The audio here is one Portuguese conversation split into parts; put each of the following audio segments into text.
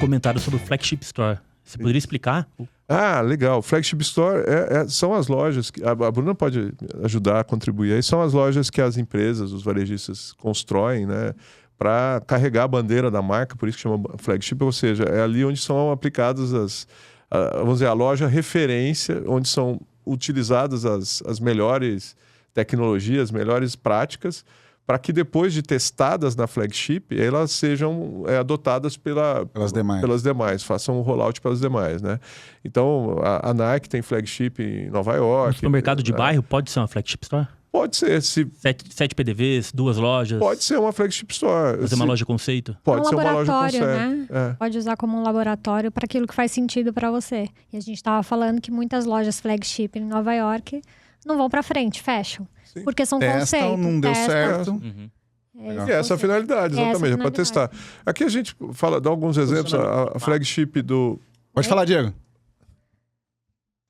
comentário sobre o Flagship Store. Você poderia explicar? Ah, legal. Flagship Store são as lojas que a Bruna pode ajudar a contribuir aí. São as lojas que as empresas, os varejistas constroem, né, para carregar a bandeira da marca, por isso que chama flagship, ou seja, é ali onde são aplicadas vamos dizer, a loja referência, onde são utilizadas as melhores tecnologias, melhores práticas, para que depois de testadas na flagship, elas sejam adotadas pelas demais, façam um rollout pelas demais, né? Então, a Nike tem flagship em Nova York. No mercado de bairro, pode ser uma flagship store? Pode ser. 7 PDVs, 2 lojas? Pode ser uma flagship store. Fazer uma loja conceito? Pode ser uma loja conceito. Né? Pode usar como um laboratório para aquilo que faz sentido para você. E a gente estava falando que muitas lojas flagship em Nova York não vão para frente, fecham. Sim. Porque são conceitos. Não deu certo. Uhum. E essa é a finalidade, exatamente, para testar. Aqui a gente dá alguns exemplos. A flagship do... Pode falar, Diego.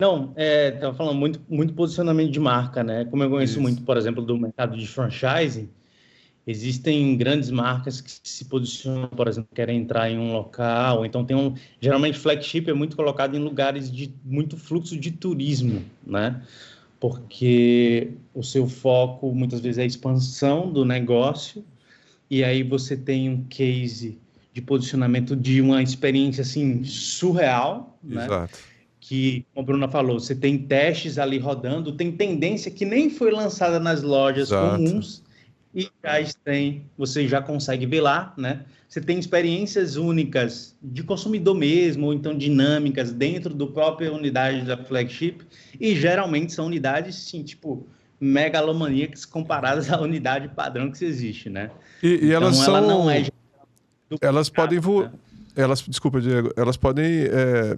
Não, estava falando muito posicionamento de marca, né? Como eu conheço muito, por exemplo, do mercado de franchising, existem grandes marcas que se posicionam, por exemplo, querem entrar em um local, então geralmente flagship é muito colocado em lugares de muito fluxo de turismo, né? Porque o seu foco muitas vezes é a expansão do negócio e aí você tem um case de posicionamento de uma experiência assim surreal, né? Exato. Que, como a Bruna falou, você tem testes ali rodando, tem tendência que nem foi lançada nas lojas comuns e você já consegue ver lá, né? Você tem experiências únicas de consumidor mesmo, ou então dinâmicas dentro do própria unidade da flagship e geralmente são unidades, sim, tipo, megalomaníacas comparadas à unidade padrão que existe, né? E então, elas ela são... não é... Elas podem... Desculpa, Diego. Elas podem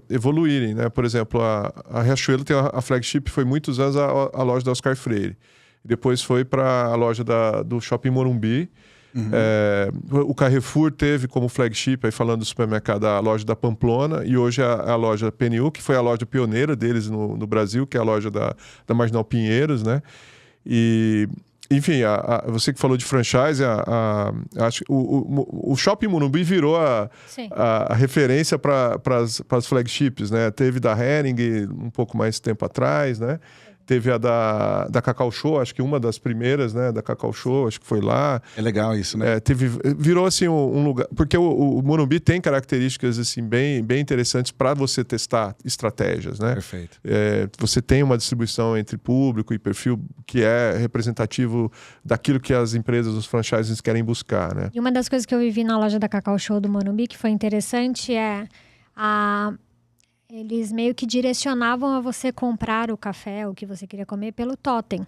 evoluírem, né? Por exemplo, a Riachuelo tem a flagship, foi muitos anos a loja da Oscar Freire. Depois foi para a loja do Shopping Morumbi. Uhum. O Carrefour teve como flagship, aí falando do supermercado, a loja da Pamplona, e hoje a loja PNU, que foi a loja pioneira deles no Brasil, que é a loja da Marginal Pinheiros, né? E... Enfim, você que falou de franchise, acho que o Shopping Morumbi virou a referência para as flagships, né? Teve da Hering um pouco mais tempo atrás, né? Teve a da Cacau Show, acho que uma das primeiras, né? Da Cacau Show, acho que foi lá. É legal isso, né? Virou assim um lugar... Porque o Morumbi tem características assim, bem interessantes para você testar estratégias, né? Perfeito. Você tem uma distribuição entre público e perfil que é representativo daquilo que as empresas, os franchises querem buscar, né? E uma das coisas que eu vivi na loja da Cacau Show do Morumbi, que foi interessante, eles meio que direcionavam a você comprar o café, o que você queria comer, pelo totem.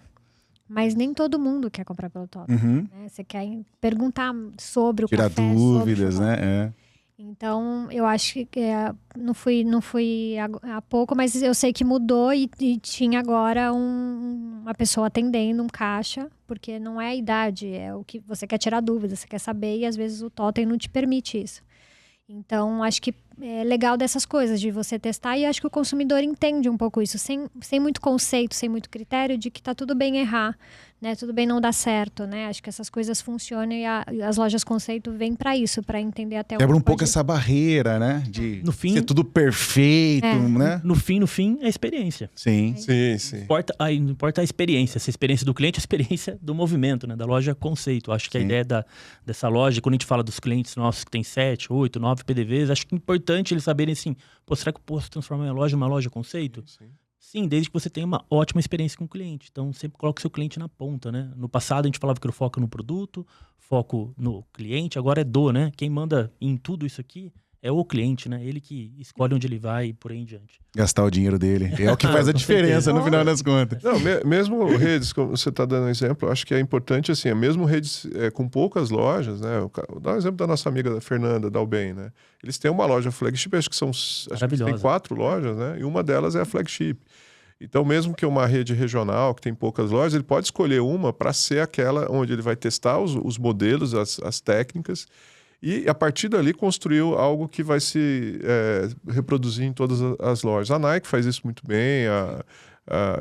Mas nem todo mundo quer comprar pelo totem. Uhum. Né? Você quer perguntar sobre o Tirar café. Tirar dúvidas, né? Então, eu acho que não fui há pouco, mas eu sei que mudou e tinha agora uma pessoa atendendo, um caixa, porque não é a idade, é o que você quer tirar dúvidas, você quer saber e às vezes o totem não te permite isso. Então, acho que é legal dessas coisas, de você testar, e acho que o consumidor entende um pouco isso, sem muito conceito, sem muito critério, de que tá tudo bem errar, né? Tudo bem não dar certo, né? Acho que essas coisas funcionam e as lojas conceito vêm para isso, para entender até quebra um pouco essa barreira, né? De ser tudo perfeito, né? No fim, é a experiência. Sim. Não importa a experiência, se a experiência do cliente, a experiência do movimento, né? Da loja conceito. Acho que a ideia dessa loja, quando a gente fala dos clientes nossos que tem 7, 8, 9 PDVs, acho que é importante eles saberem assim, será que eu posso transformar minha loja em uma loja conceito? Sim, desde que você tenha uma ótima experiência com o cliente. Então, sempre coloque o seu cliente na ponta, né? No passado, a gente falava que era o foco no produto, foco no cliente, agora é né? Quem manda em tudo isso aqui é o cliente, né? Ele que escolhe onde ele vai e por aí em diante. Gastar o dinheiro dele. É o que faz a diferença no final das contas. Não, mesmo redes, como você está dando um exemplo, acho que é importante, assim, mesmo redes com poucas lojas, né? Vou dar um exemplo da nossa amiga Fernanda, da Albem, né? Eles têm uma loja flagship, acho que tem 4 lojas, né? E uma delas é a flagship. Então, mesmo que uma rede regional, que tem poucas lojas, ele pode escolher uma para ser aquela onde ele vai testar os modelos, as técnicas, e a partir dali construiu algo que vai se reproduzir em todas as lojas. A Nike faz isso muito bem,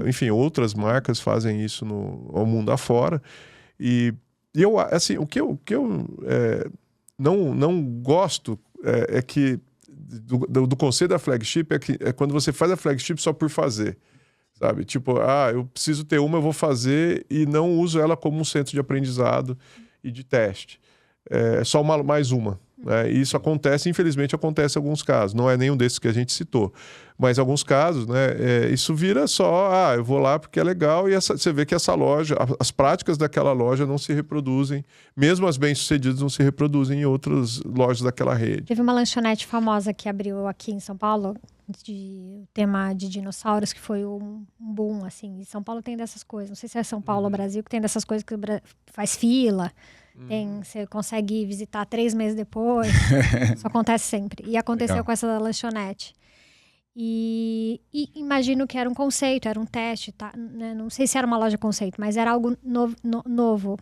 enfim, outras marcas fazem isso ao mundo afora. E eu, assim, o que eu não gosto é que do conceito da flagship é quando você faz a flagship só por fazer. Sabe? Tipo, eu preciso ter uma, eu vou fazer e não uso ela como um centro de aprendizado e de teste. É só mais uma. Né? E isso acontece, infelizmente acontece em alguns casos. Não é nenhum desses que a gente citou. Mas em alguns casos, né, isso vira só, eu vou lá porque é legal, e você vê que essa loja, as práticas daquela loja não se reproduzem, mesmo as bem-sucedidas não se reproduzem em outras lojas daquela rede. Teve uma lanchonete famosa que abriu aqui em São Paulo, de tema de dinossauros, que foi um boom, assim. E São Paulo tem dessas coisas. Não sei se é São Paulo ou Brasil, que tem dessas coisas que faz fila. Você consegue visitar 3 meses depois. Isso acontece sempre. E aconteceu com essa lanchonete. E imagino que era um conceito, era um teste, tá? Né? Não sei se era uma loja conceito, mas era algo novo.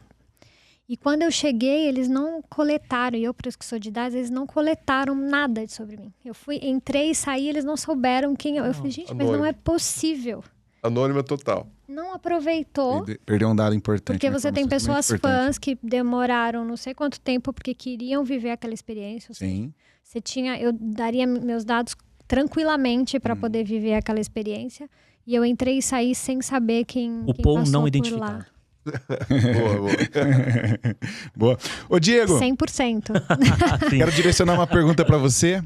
E quando eu cheguei, eles não coletaram, e eu, por isso que sou de idade, eles não coletaram nada sobre mim. Eu entrei e saí, eles não souberam quem eu... Eu falei, gente, mas não é possível. Anônima total. Não aproveitou. Perdeu um dado importante. Porque você tem pessoas fãs que demoraram não sei quanto tempo porque queriam viver aquela experiência. Sim. Eu daria meus dados tranquilamente para poder viver aquela experiência. E eu entrei e saí sem saber quem passou não por identificado. lá. Boa. Ô, Diego. 100%. Quero direcionar uma pergunta para você.